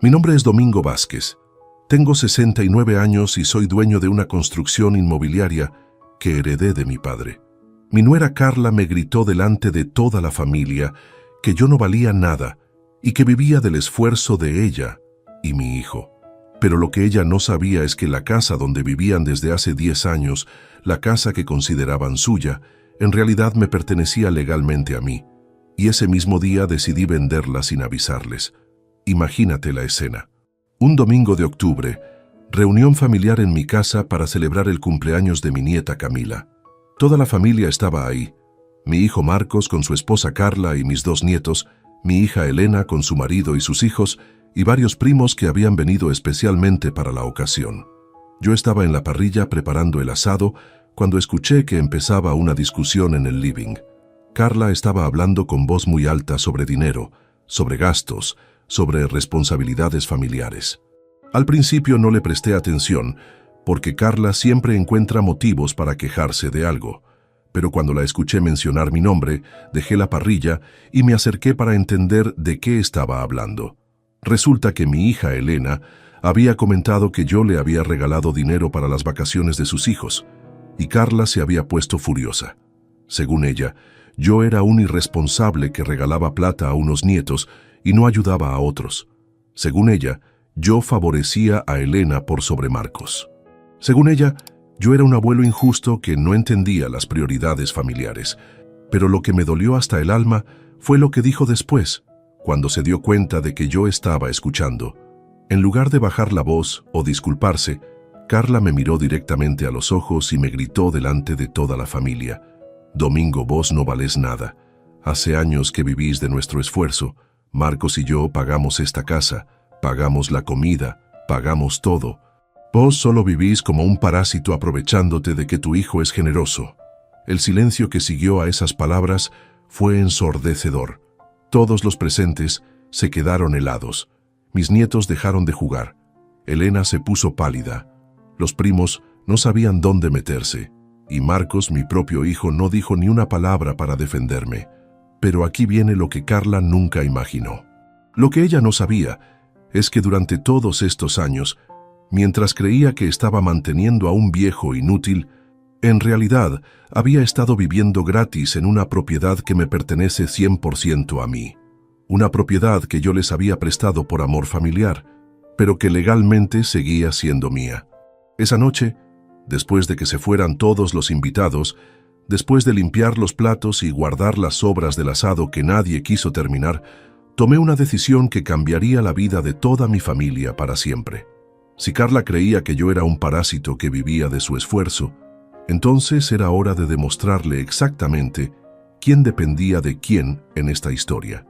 Mi nombre es Domingo Vázquez. Tengo 69 años y soy dueño de una construcción inmobiliaria que heredé de mi padre. Mi nuera Carla me gritó delante de toda la familia que yo no valía nada y que vivía del esfuerzo de ella y mi hijo. Pero lo que ella no sabía es que la casa donde vivían desde hace 10 años, la casa que consideraban suya, en realidad me pertenecía legalmente a mí. Y ese mismo día decidí venderla sin avisarles. Imagínate la escena. Un domingo de octubre, reunión familiar en mi casa para celebrar el cumpleaños de mi nieta Camila. Toda la familia estaba ahí. Mi hijo Marcos con su esposa Carla y mis 2 nietos, mi hija Elena con su marido y sus hijos, y varios primos que habían venido especialmente para la ocasión. Yo estaba en la parrilla preparando el asado cuando escuché que empezaba una discusión en el living. Carla estaba hablando con voz muy alta sobre dinero, sobre gastos, sobre responsabilidades familiares. Al principio no le presté atención, porque Carla siempre encuentra motivos para quejarse de algo. Pero cuando la escuché mencionar mi nombre, dejé la parrilla y me acerqué para entender de qué estaba hablando. Resulta que mi hija Elena había comentado que yo le había regalado dinero para las vacaciones de sus hijos, y Carla se había puesto furiosa. Según ella, yo era un irresponsable que regalaba plata a unos nietos y no ayudaba a otros. Según ella, yo favorecía a Elena por sobre Marcos. Según ella, yo era un abuelo injusto que no entendía las prioridades familiares. Pero lo que me dolió hasta el alma fue lo que dijo después, cuando se dio cuenta de que yo estaba escuchando. En lugar de bajar la voz o disculparse, Carla me miró directamente a los ojos y me gritó delante de toda la familia: «Domingo, vos no valés nada. Hace años que vivís de nuestro esfuerzo. Marcos y yo pagamos esta casa, pagamos la comida, pagamos todo. Vos solo vivís como un parásito aprovechándote de que tu hijo es generoso». El silencio que siguió a esas palabras fue ensordecedor. Todos los presentes se quedaron helados. Mis nietos dejaron de jugar. Elena se puso pálida. Los primos no sabían dónde meterse. Y Marcos, mi propio hijo, no dijo ni una palabra para defenderme. Pero aquí viene lo que Carla nunca imaginó. Lo que ella no sabía es que durante todos estos años, mientras creía que estaba manteniendo a un viejo inútil, en realidad había estado viviendo gratis en una propiedad que me pertenece 100% a mí. Una propiedad que yo les había prestado por amor familiar, pero que legalmente seguía siendo mía. Esa noche, después de que se fueran todos los invitados, después de limpiar los platos y guardar las sobras del asado que nadie quiso terminar, tomé una decisión que cambiaría la vida de toda mi familia para siempre. Si Carla creía que yo era un parásito que vivía de su esfuerzo, entonces era hora de demostrarle exactamente quién dependía de quién en esta historia.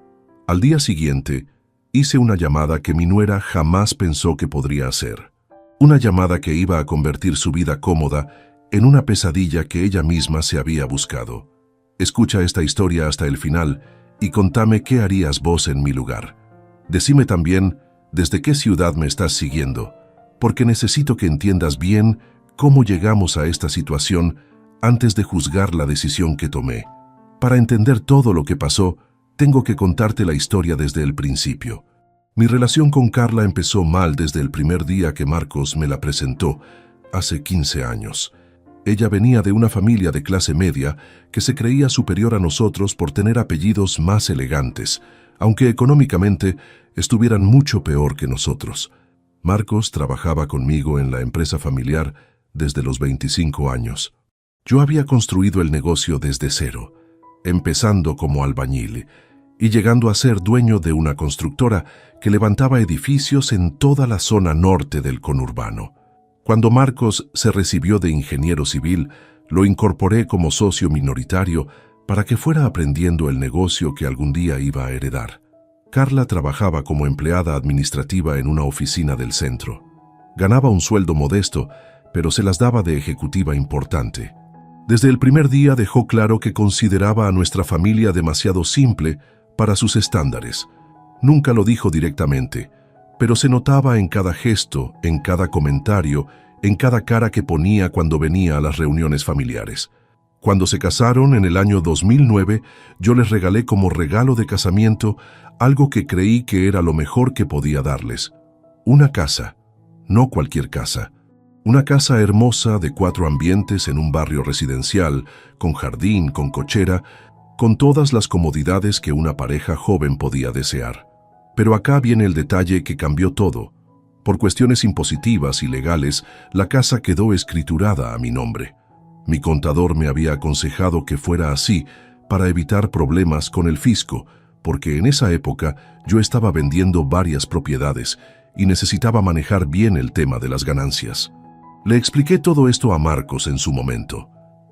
Al día siguiente, hice una llamada que mi nuera jamás pensó que podría hacer. Una llamada que iba a convertir su vida cómoda en una pesadilla que ella misma se había buscado. Escucha esta historia hasta el final y contame qué harías vos en mi lugar. Decime también desde qué ciudad me estás siguiendo, porque necesito que entiendas bien cómo llegamos a esta situación antes de juzgar la decisión que tomé. Para entender todo lo que pasó, tengo que contarte la historia desde el principio. Mi relación con Carla empezó mal desde el primer día que Marcos me la presentó, hace 15 años. Ella venía de una familia de clase media que se creía superior a nosotros por tener apellidos más elegantes, aunque económicamente estuvieran mucho peor que nosotros. Marcos trabajaba conmigo en la empresa familiar desde los 25 años. Yo había construido el negocio desde cero, empezando como albañil y llegando a ser dueño de una constructora que levantaba edificios en toda la zona norte del conurbano. Cuando Marcos se recibió de ingeniero civil, lo incorporé como socio minoritario para que fuera aprendiendo el negocio que algún día iba a heredar. Carla trabajaba como empleada administrativa en una oficina del centro. Ganaba un sueldo modesto, pero se las daba de ejecutiva importante. Desde el primer día dejó claro que consideraba a nuestra familia demasiado simple para sus estándares. Nunca lo dijo directamente, pero se notaba en cada gesto, en cada comentario, en cada cara que ponía cuando venía a las reuniones familiares. Cuando se casaron en el año 2009, yo les regalé como regalo de casamiento algo que creí que era lo mejor que podía darles. Una casa, no cualquier casa. Una casa hermosa de 4 ambientes en un barrio residencial, con jardín, con cochera, con todas las comodidades que una pareja joven podía desear. Pero acá viene el detalle que cambió todo. Por cuestiones impositivas y legales, la casa quedó escriturada a mi nombre. Mi contador me había aconsejado que fuera así para evitar problemas con el fisco, porque en esa época yo estaba vendiendo varias propiedades y necesitaba manejar bien el tema de las ganancias. Le expliqué todo esto a Marcos en su momento.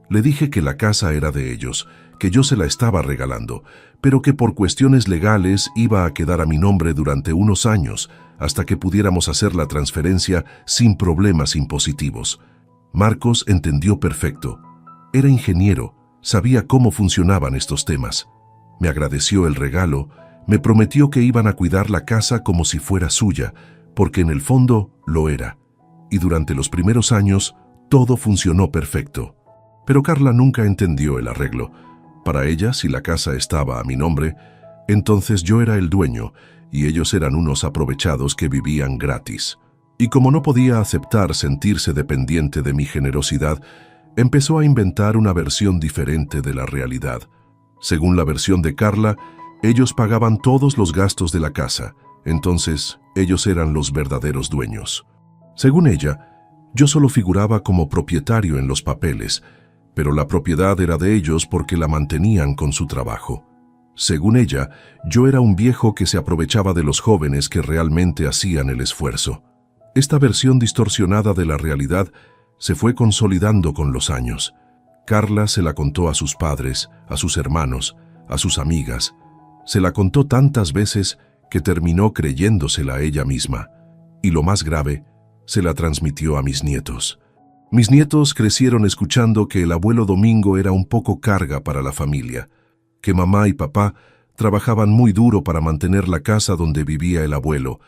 Le dije que la casa era de ellos, que yo se la estaba regalando, pero que por cuestiones legales iba a quedar a mi nombre durante unos años, hasta que pudiéramos hacer la transferencia sin problemas impositivos. Marcos entendió perfecto. Era ingeniero, sabía cómo funcionaban estos temas. Me agradeció el regalo, me prometió que iban a cuidar la casa como si fuera suya, porque en el fondo lo era. Y durante los primeros años, todo funcionó perfecto. Pero Carla nunca entendió el arreglo. Para ella, si la casa estaba a mi nombre, entonces yo era el dueño y ellos eran unos aprovechados que vivían gratis. Y como no podía aceptar sentirse dependiente de mi generosidad, empezó a inventar una versión diferente de la realidad. Según la versión de Carla, ellos pagaban todos los gastos de la casa, entonces ellos eran los verdaderos dueños. Según ella, yo solo figuraba como propietario en los papeles, pero la propiedad era de ellos porque la mantenían con su trabajo. Según ella, yo era un viejo que se aprovechaba de los jóvenes que realmente hacían el esfuerzo. Esta versión distorsionada de la realidad se fue consolidando con los años. Carla se la contó a sus padres, a sus hermanos, a sus amigas. Se la contó tantas veces que terminó creyéndosela a ella misma. Y lo más grave, se la transmitió a mis nietos. Mis nietos crecieron escuchando que el abuelo Domingo era un poco carga para la familia, que mamá y papá trabajaban muy duro para mantener la casa donde vivía el abuelo,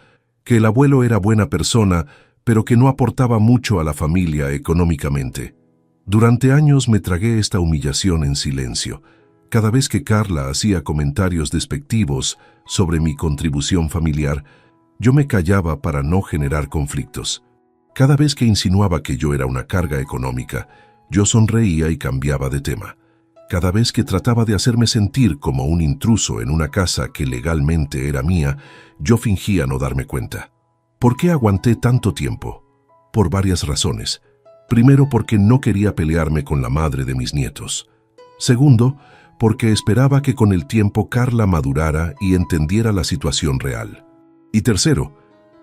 que el abuelo era buena persona, pero que no aportaba mucho a la familia económicamente. Durante años me tragué esta humillación en silencio. Cada vez que Carla hacía comentarios despectivos sobre mi contribución familiar, yo me callaba para no generar conflictos. Cada vez que insinuaba que yo era una carga económica, yo sonreía y cambiaba de tema. Cada vez que trataba de hacerme sentir como un intruso en una casa que legalmente era mía, yo fingía no darme cuenta. ¿Por qué aguanté tanto tiempo? Por varias razones. Primero, porque no quería pelearme con la madre de mis nietos. Segundo, porque esperaba que con el tiempo Carla madurara y entendiera la situación real. Y tercero,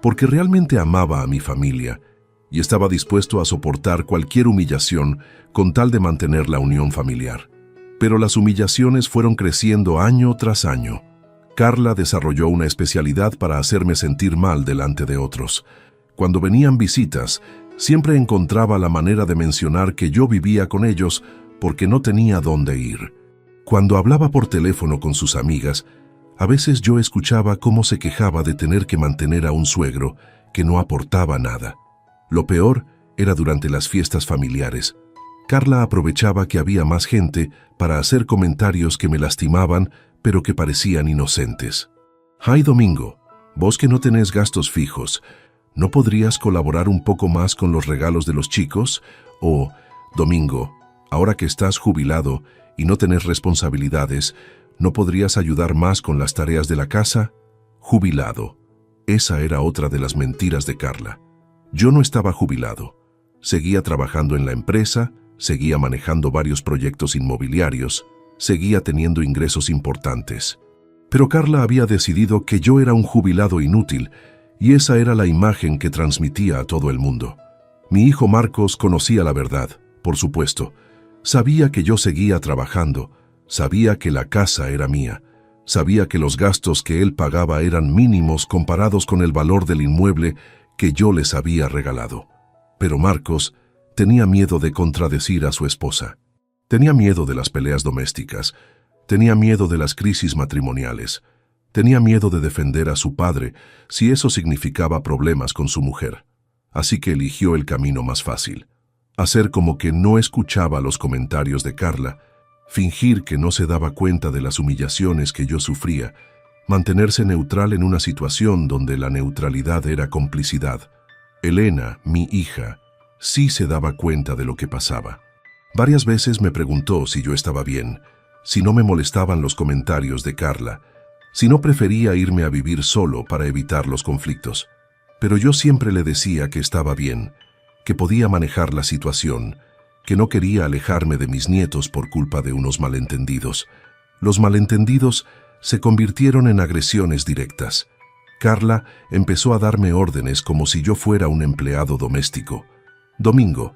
porque realmente amaba a mi familia y estaba dispuesto a soportar cualquier humillación con tal de mantener la unión familiar. Pero las humillaciones fueron creciendo año tras año. Carla desarrolló una especialidad para hacerme sentir mal delante de otros. Cuando venían visitas, siempre encontraba la manera de mencionar que yo vivía con ellos porque no tenía dónde ir. Cuando hablaba por teléfono con sus amigas, a veces yo escuchaba cómo se quejaba de tener que mantener a un suegro que no aportaba nada. Lo peor era durante las fiestas familiares. Carla aprovechaba que había más gente para hacer comentarios que me lastimaban, pero que parecían inocentes. «Ay, Domingo, vos que no tenés gastos fijos, ¿no podrías colaborar un poco más con los regalos de los chicos?» O «Domingo, ahora que estás jubilado y no tenés responsabilidades, ¿no podrías ayudar más con las tareas de la casa?» Jubilado. Esa era otra de las mentiras de Carla. Yo no estaba jubilado. Seguía trabajando en la empresa, seguía manejando varios proyectos inmobiliarios, seguía teniendo ingresos importantes. Pero Carla había decidido que yo era un jubilado inútil, y esa era la imagen que transmitía a todo el mundo. Mi hijo Marcos conocía la verdad, por supuesto. Sabía que yo seguía trabajando, sabía que la casa era mía, sabía que los gastos que él pagaba eran mínimos comparados con el valor del inmueble que yo les había regalado. Pero Marcos tenía miedo de contradecir a su esposa. Tenía miedo de las peleas domésticas, tenía miedo de las crisis matrimoniales, tenía miedo de defender a su padre si eso significaba problemas con su mujer. Así que eligió el camino más fácil. hacer como que no escuchaba los comentarios de Carla, fingir que no se daba cuenta de las humillaciones que yo sufría, mantenerse neutral en una situación donde la neutralidad era complicidad. Elena, mi hija, sí se daba cuenta de lo que pasaba. Varias veces me preguntó si yo estaba bien, si no me molestaban los comentarios de Carla, si no prefería irme a vivir solo para evitar los conflictos. Pero yo siempre le decía que estaba bien, que podía manejar la situación, que no quería alejarme de mis nietos por culpa de unos malentendidos. Los malentendidos se convirtieron en agresiones directas. Carla empezó a darme órdenes como si yo fuera un empleado doméstico. Domingo,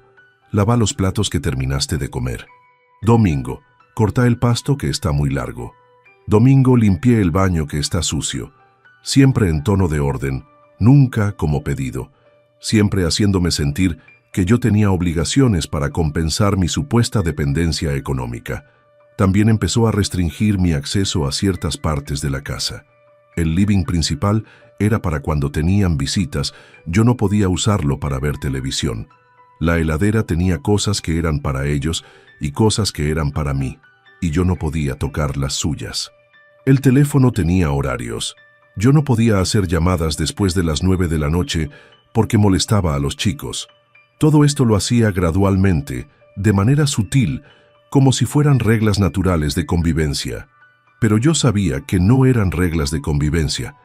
lava los platos que terminaste de comer. Domingo, corta el pasto que está muy largo. Domingo, limpié el baño que está sucio. Siempre en tono de orden, nunca como pedido. Siempre haciéndome sentir que yo tenía obligaciones para compensar mi supuesta dependencia económica. También empezó a restringir mi acceso a ciertas partes de la casa. El living principal era para cuando tenían visitas, yo no podía usarlo para ver televisión. La heladera tenía cosas que eran para ellos y cosas que eran para mí, y yo no podía tocar las suyas. El teléfono tenía horarios. Yo no podía hacer llamadas después de las 9 de la noche porque molestaba a los chicos. Todo esto lo hacía gradualmente, de manera sutil, como si fueran reglas naturales de convivencia. Pero yo sabía que no eran reglas de convivencia,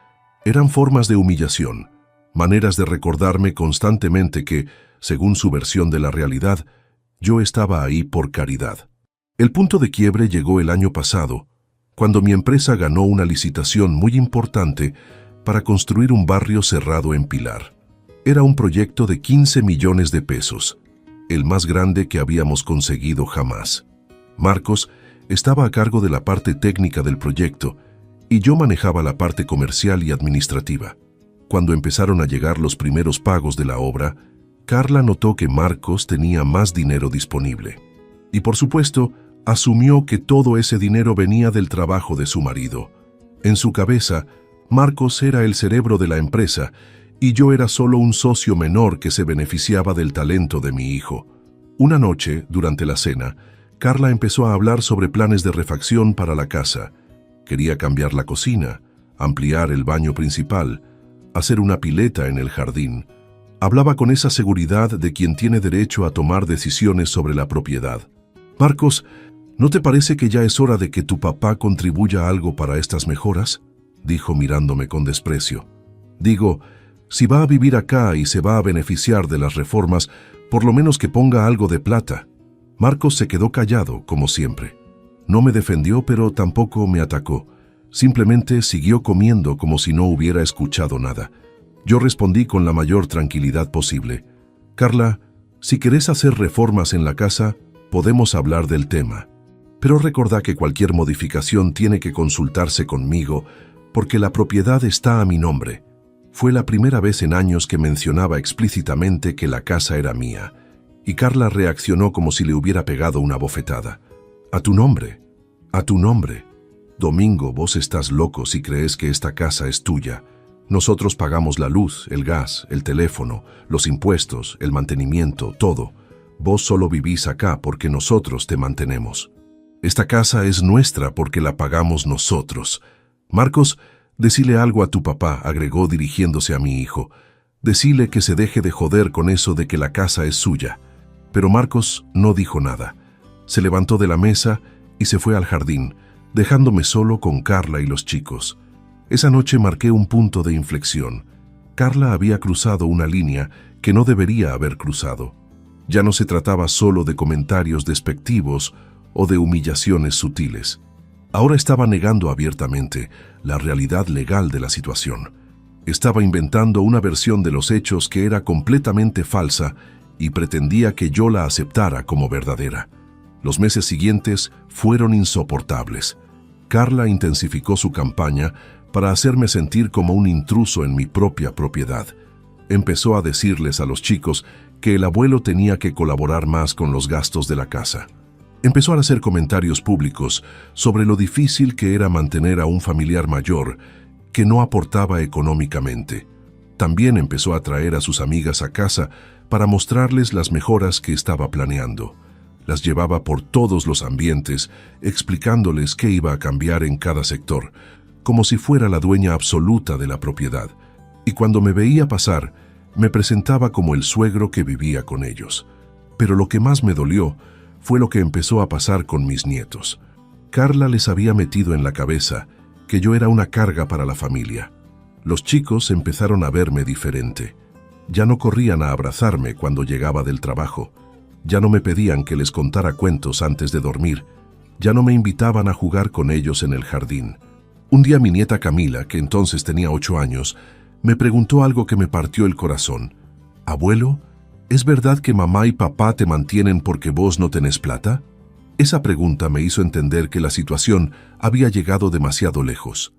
eran formas de humillación, maneras de recordarme constantemente que, según su versión de la realidad, yo estaba ahí por caridad. El punto de quiebre llegó el año pasado, cuando mi empresa ganó una licitación muy importante para construir un barrio cerrado en Pilar. Era un proyecto de 15 millones de pesos, el más grande que habíamos conseguido jamás. Marcos estaba a cargo de la parte técnica del proyecto y yo manejaba la parte comercial y administrativa. Cuando empezaron a llegar los primeros pagos de la obra, Carla notó que Marcos tenía más dinero disponible. Y por supuesto, asumió que todo ese dinero venía del trabajo de su marido. En su cabeza, Marcos era el cerebro de la empresa y yo era solo un socio menor que se beneficiaba del talento de mi hijo. Una noche, durante la cena, Carla empezó a hablar sobre planes de refacción para la casa. Quería cambiar la cocina, ampliar el baño principal, hacer una pileta en el jardín. Hablaba con esa seguridad de quien tiene derecho a tomar decisiones sobre la propiedad. Marcos, ¿no te parece que ya es hora de que tu papá contribuya algo para estas mejoras?, dijo mirándome con desprecio. Digo, si va a vivir acá y se va a beneficiar de las reformas, por lo menos que ponga algo de plata. Marcos se quedó callado, como siempre. No me defendió, pero tampoco me atacó. Simplemente siguió comiendo como si no hubiera escuchado nada. Yo respondí con la mayor tranquilidad posible. Carla, si querés hacer reformas en la casa, podemos hablar del tema. Pero recordá que cualquier modificación tiene que consultarse conmigo, porque la propiedad está a mi nombre. Fue la primera vez en años que mencionaba explícitamente que la casa era mía, y Carla reaccionó como si le hubiera pegado una bofetada. «¿A tu nombre? ¿A tu nombre? Domingo, vos estás loco si crees que esta casa es tuya. Nosotros pagamos la luz, el gas, el teléfono, los impuestos, el mantenimiento, todo. Vos solo vivís acá porque nosotros te mantenemos. Esta casa es nuestra porque la pagamos nosotros. Marcos, decile algo a tu papá», agregó dirigiéndose a mi hijo. «Decile que se deje de joder con eso de que la casa es suya». Pero Marcos no dijo nada. Se levantó de la mesa y se fue al jardín, dejándome solo con Carla y los chicos. Esa noche marqué un punto de inflexión. Carla había cruzado una línea que no debería haber cruzado. Ya no se trataba solo de comentarios despectivos o de humillaciones sutiles. Ahora estaba negando abiertamente la realidad legal de la situación. Estaba inventando una versión de los hechos que era completamente falsa y pretendía que yo la aceptara como verdadera. Los meses siguientes fueron insoportables. Carla intensificó su campaña para hacerme sentir como un intruso en mi propia propiedad. Empezó a decirles a los chicos que el abuelo tenía que colaborar más con los gastos de la casa. Empezó a hacer comentarios públicos sobre lo difícil que era mantener a un familiar mayor que no aportaba económicamente. También empezó a traer a sus amigas a casa para mostrarles las mejoras que estaba planeando. Las llevaba por todos los ambientes, explicándoles qué iba a cambiar en cada sector, como si fuera la dueña absoluta de la propiedad. Y cuando me veía pasar, me presentaba como el suegro que vivía con ellos. Pero lo que más me dolió fue lo que empezó a pasar con mis nietos. Carla les había metido en la cabeza que yo era una carga para la familia. Los chicos empezaron a verme diferente. Ya no corrían a abrazarme cuando llegaba del trabajo. Ya no me pedían que les contara cuentos antes de dormir. Ya no me invitaban a jugar con ellos en el jardín. Un día mi nieta Camila, que entonces tenía 8 años, me preguntó algo que me partió el corazón. «Abuelo, ¿es verdad que mamá y papá te mantienen porque vos no tenés plata?» Esa pregunta me hizo entender que la situación había llegado demasiado lejos.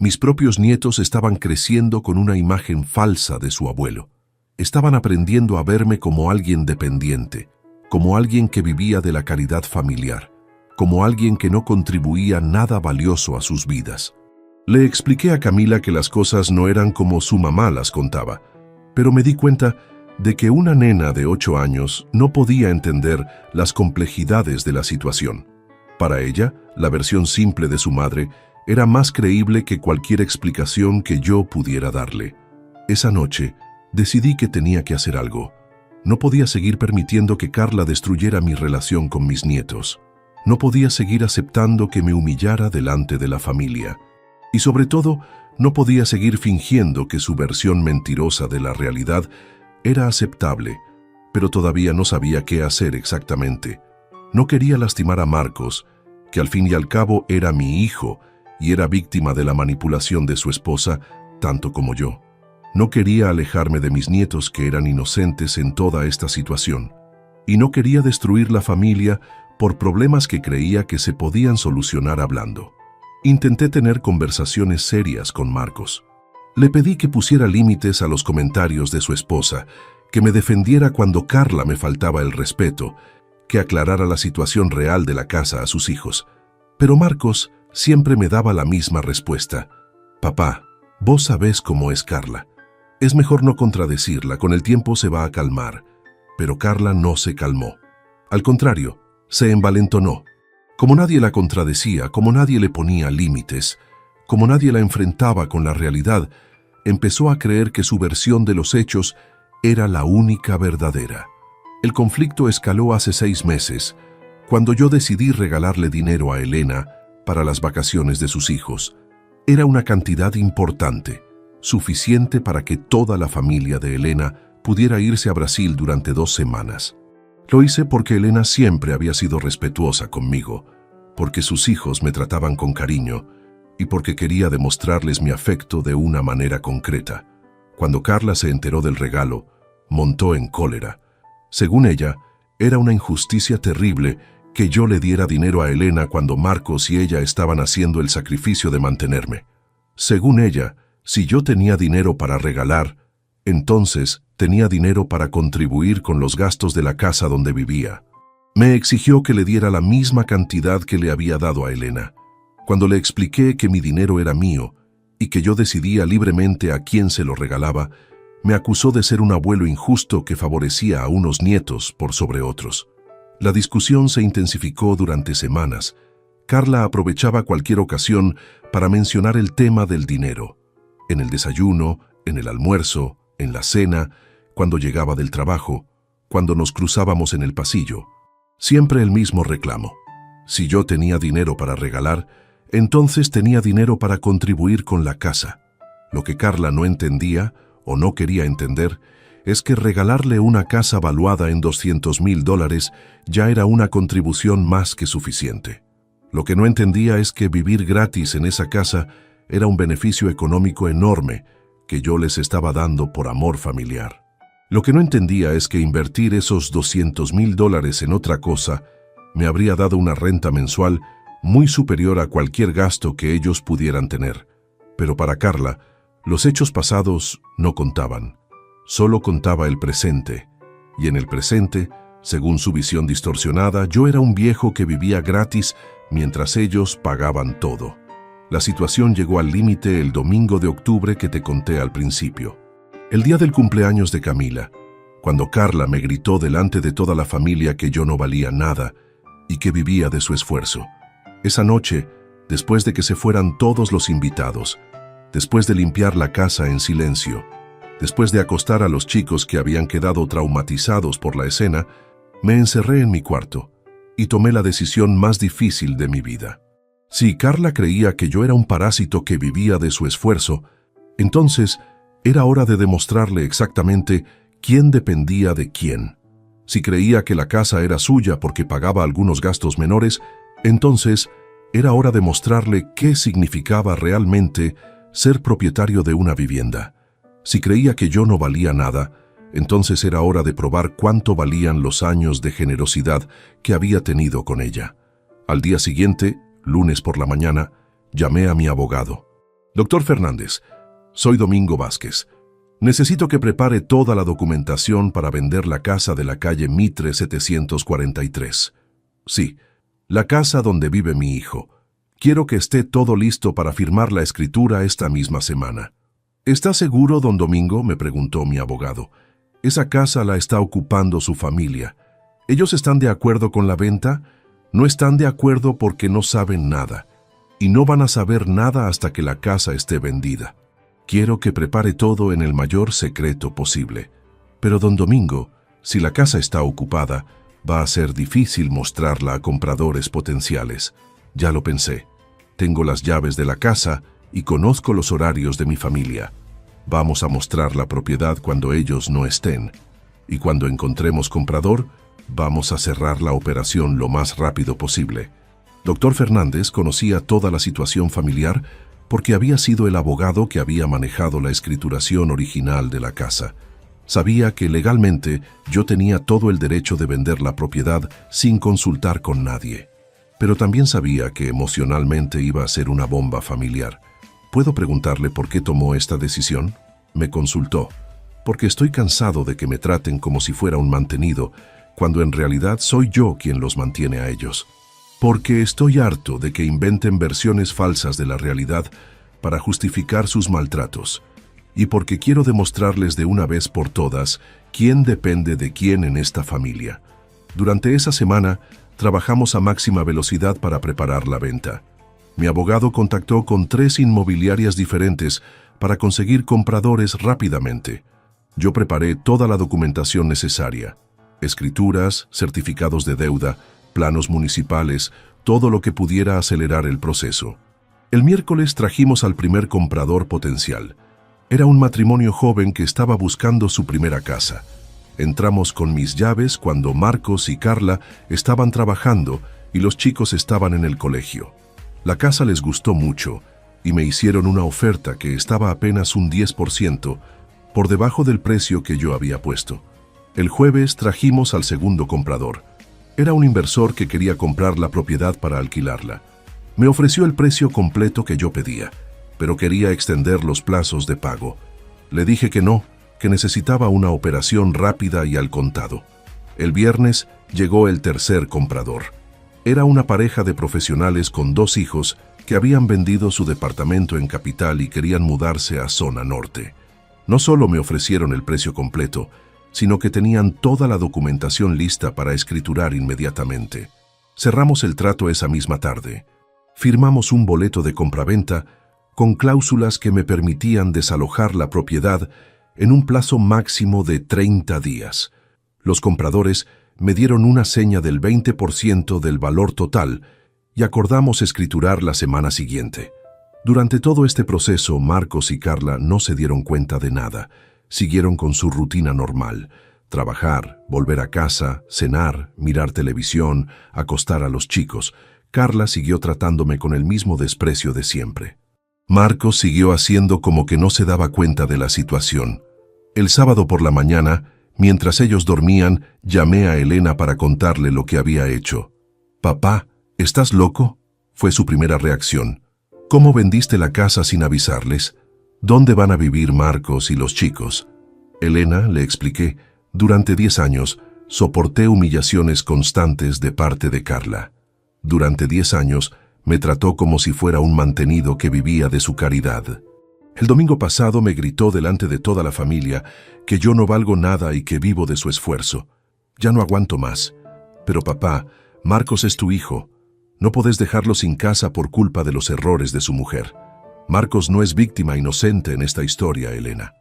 Mis propios nietos estaban creciendo con una imagen falsa de su abuelo. Estaban aprendiendo a verme como alguien dependiente, como alguien que vivía de la caridad familiar, como alguien que no contribuía nada valioso a sus vidas. Le expliqué a Camila que las cosas no eran como su mamá las contaba, pero me di cuenta de que una nena de 8 años no podía entender las complejidades de la situación. Para ella, la versión simple de su madre era más creíble que cualquier explicación que yo pudiera darle. Esa noche, decidí que tenía que hacer algo. No podía seguir permitiendo que Carla destruyera mi relación con mis nietos. No podía seguir aceptando que me humillara delante de la familia. Y sobre todo, no podía seguir fingiendo que su versión mentirosa de la realidad era aceptable, pero todavía no sabía qué hacer exactamente. No quería lastimar a Marcos, que al fin y al cabo era mi hijo y era víctima de la manipulación de su esposa, tanto como yo. No quería alejarme de mis nietos que eran inocentes en toda esta situación. Y no quería destruir la familia por problemas que creía que se podían solucionar hablando. Intenté tener conversaciones serias con Marcos. Le pedí que pusiera límites a los comentarios de su esposa, que me defendiera cuando Carla me faltaba el respeto, que aclarara la situación real de la casa a sus hijos. Pero Marcos siempre me daba la misma respuesta. «Papá, vos sabés cómo es Carla. Es mejor no contradecirla, con el tiempo se va a calmar». Pero Carla no se calmó. Al contrario, se envalentonó. Como nadie la contradecía, como nadie le ponía límites, como nadie la enfrentaba con la realidad, empezó a creer que su versión de los hechos era la única verdadera. El conflicto escaló hace 6 meses, cuando yo decidí regalarle dinero a Elena para las vacaciones de sus hijos. Era una cantidad importante, suficiente para que toda la familia de Elena pudiera irse a Brasil durante 2 semanas. Lo hice porque Elena siempre había sido respetuosa conmigo, porque sus hijos me trataban con cariño y porque quería demostrarles mi afecto de una manera concreta. Cuando Carla se enteró del regalo, montó en cólera. Según ella, era una injusticia terrible que yo le diera dinero a Elena cuando Marcos y ella estaban haciendo el sacrificio de mantenerme. Según ella, si yo tenía dinero para regalar, entonces tenía dinero para contribuir con los gastos de la casa donde vivía. Me exigió que le diera la misma cantidad que le había dado a Elena. Cuando le expliqué que mi dinero era mío y que yo decidía libremente a quién se lo regalaba, me acusó de ser un abuelo injusto que favorecía a unos nietos por sobre otros. La discusión se intensificó durante semanas. Carla aprovechaba cualquier ocasión para mencionar el tema del dinero. En el desayuno, en el almuerzo, en la cena, cuando llegaba del trabajo, cuando nos cruzábamos en el pasillo. Siempre el mismo reclamo. Si yo tenía dinero para regalar, entonces tenía dinero para contribuir con la casa. Lo que Carla no entendía o no quería entender es que regalarle una casa valuada en $200,000 ya era una contribución más que suficiente. Lo que no entendía es que vivir gratis en esa casa era un beneficio económico enorme que yo les estaba dando por amor familiar. Lo que no entendía es que invertir esos $200,000 en otra cosa me habría dado una renta mensual muy superior a cualquier gasto que ellos pudieran tener. Pero para Carla, los hechos pasados no contaban. Solo contaba el presente. Y en el presente, según su visión distorsionada, yo era un viejo que vivía gratis mientras ellos pagaban todo. La situación llegó al límite el domingo de octubre que te conté al principio. El día del cumpleaños de Camila, cuando Carla me gritó delante de toda la familia que yo no valía nada y que vivía de su esfuerzo. Esa noche, después de que se fueran todos los invitados, después de limpiar la casa en silencio, después de acostar a los chicos que habían quedado traumatizados por la escena, me encerré en mi cuarto y tomé la decisión más difícil de mi vida. Si Carla creía que yo era un parásito que vivía de su esfuerzo, entonces era hora de demostrarle exactamente quién dependía de quién. Si creía que la casa era suya porque pagaba algunos gastos menores, entonces era hora de mostrarle qué significaba realmente ser propietario de una vivienda. Si creía que yo no valía nada, entonces era hora de probar cuánto valían los años de generosidad que había tenido con ella. Al día siguiente, lunes por la mañana, llamé a mi abogado. Doctor Fernández, soy Domingo Vázquez. Necesito que prepare toda la documentación para vender la casa de la calle Mitre 743. Sí, la casa donde vive mi hijo. Quiero que esté todo listo para firmar la escritura esta misma semana. ¿Está seguro, don Domingo?, me preguntó mi abogado. Esa casa la está ocupando su familia. ¿Ellos están de acuerdo con la venta? No están de acuerdo porque no saben nada. Y no van a saber nada hasta que la casa esté vendida. Quiero que prepare todo en el mayor secreto posible. Pero, don Domingo, si la casa está ocupada, va a ser difícil mostrarla a compradores potenciales. Ya lo pensé. Tengo las llaves de la casa y conozco los horarios de mi familia. Vamos a mostrar la propiedad cuando ellos no estén. Y cuando encontremos comprador, vamos a cerrar la operación lo más rápido posible. Doctor Fernández conocía toda la situación familiar porque había sido el abogado que había manejado la escrituración original de la casa. Sabía que legalmente yo tenía todo el derecho de vender la propiedad sin consultar con nadie. Pero también sabía que emocionalmente iba a ser una bomba familiar. ¿Puedo preguntarle por qué tomó esta decisión? Me consultó. Porque estoy cansado de que me traten como si fuera un mantenido, cuando en realidad soy yo quien los mantiene a ellos. Porque estoy harto de que inventen versiones falsas de la realidad para justificar sus maltratos. Y porque quiero demostrarles de una vez por todas quién depende de quién en esta familia. Durante esa semana, trabajamos a máxima velocidad para preparar la venta. Mi abogado contactó con 3 inmobiliarias diferentes para conseguir compradores rápidamente. Yo preparé toda la documentación necesaria: escrituras, certificados de deuda, planos municipales, todo lo que pudiera acelerar el proceso. El miércoles trajimos al primer comprador potencial. Era un matrimonio joven que estaba buscando su primera casa. Entramos con mis llaves cuando Marcos y Carla estaban trabajando y los chicos estaban en el colegio. La casa les gustó mucho y me hicieron una oferta que estaba apenas un 10% por debajo del precio que yo había puesto. El jueves trajimos al segundo comprador. Era un inversor que quería comprar la propiedad para alquilarla. Me ofreció el precio completo que yo pedía, pero quería extender los plazos de pago. Le dije que no, que necesitaba una operación rápida y al contado. El viernes llegó el tercer comprador. Era una pareja de profesionales con 2 hijos que habían vendido su departamento en Capital y querían mudarse a Zona Norte. No solo me ofrecieron el precio completo, sino que tenían toda la documentación lista para escriturar inmediatamente. Cerramos el trato esa misma tarde. Firmamos un boleto de compraventa con cláusulas que me permitían desalojar la propiedad en un plazo máximo de 30 días. Los compradores me dieron una seña del 20% del valor total y acordamos escriturar la semana siguiente. Durante todo este proceso, Marcos y Carla no se dieron cuenta de nada. Siguieron con su rutina normal: trabajar, volver a casa, cenar, mirar televisión, acostar a los chicos. Carla siguió tratándome con el mismo desprecio de siempre. Marcos siguió haciendo como que no se daba cuenta de la situación. El sábado por la mañana, mientras ellos dormían, llamé a Elena para contarle lo que había hecho. «Papá, ¿estás loco?», fue su primera reacción. «¿Cómo vendiste la casa sin avisarles? ¿Dónde van a vivir Marcos y los chicos?». Elena, le expliqué, durante 10 años soporté humillaciones constantes de parte de Carla. Durante 10 años me trató como si fuera un mantenido que vivía de su caridad. El domingo pasado me gritó delante de toda la familia que yo no valgo nada y que vivo de su esfuerzo. Ya no aguanto más. Pero papá, Marcos es tu hijo. No podés dejarlo sin casa por culpa de los errores de su mujer. Marcos no es víctima inocente en esta historia, Elena.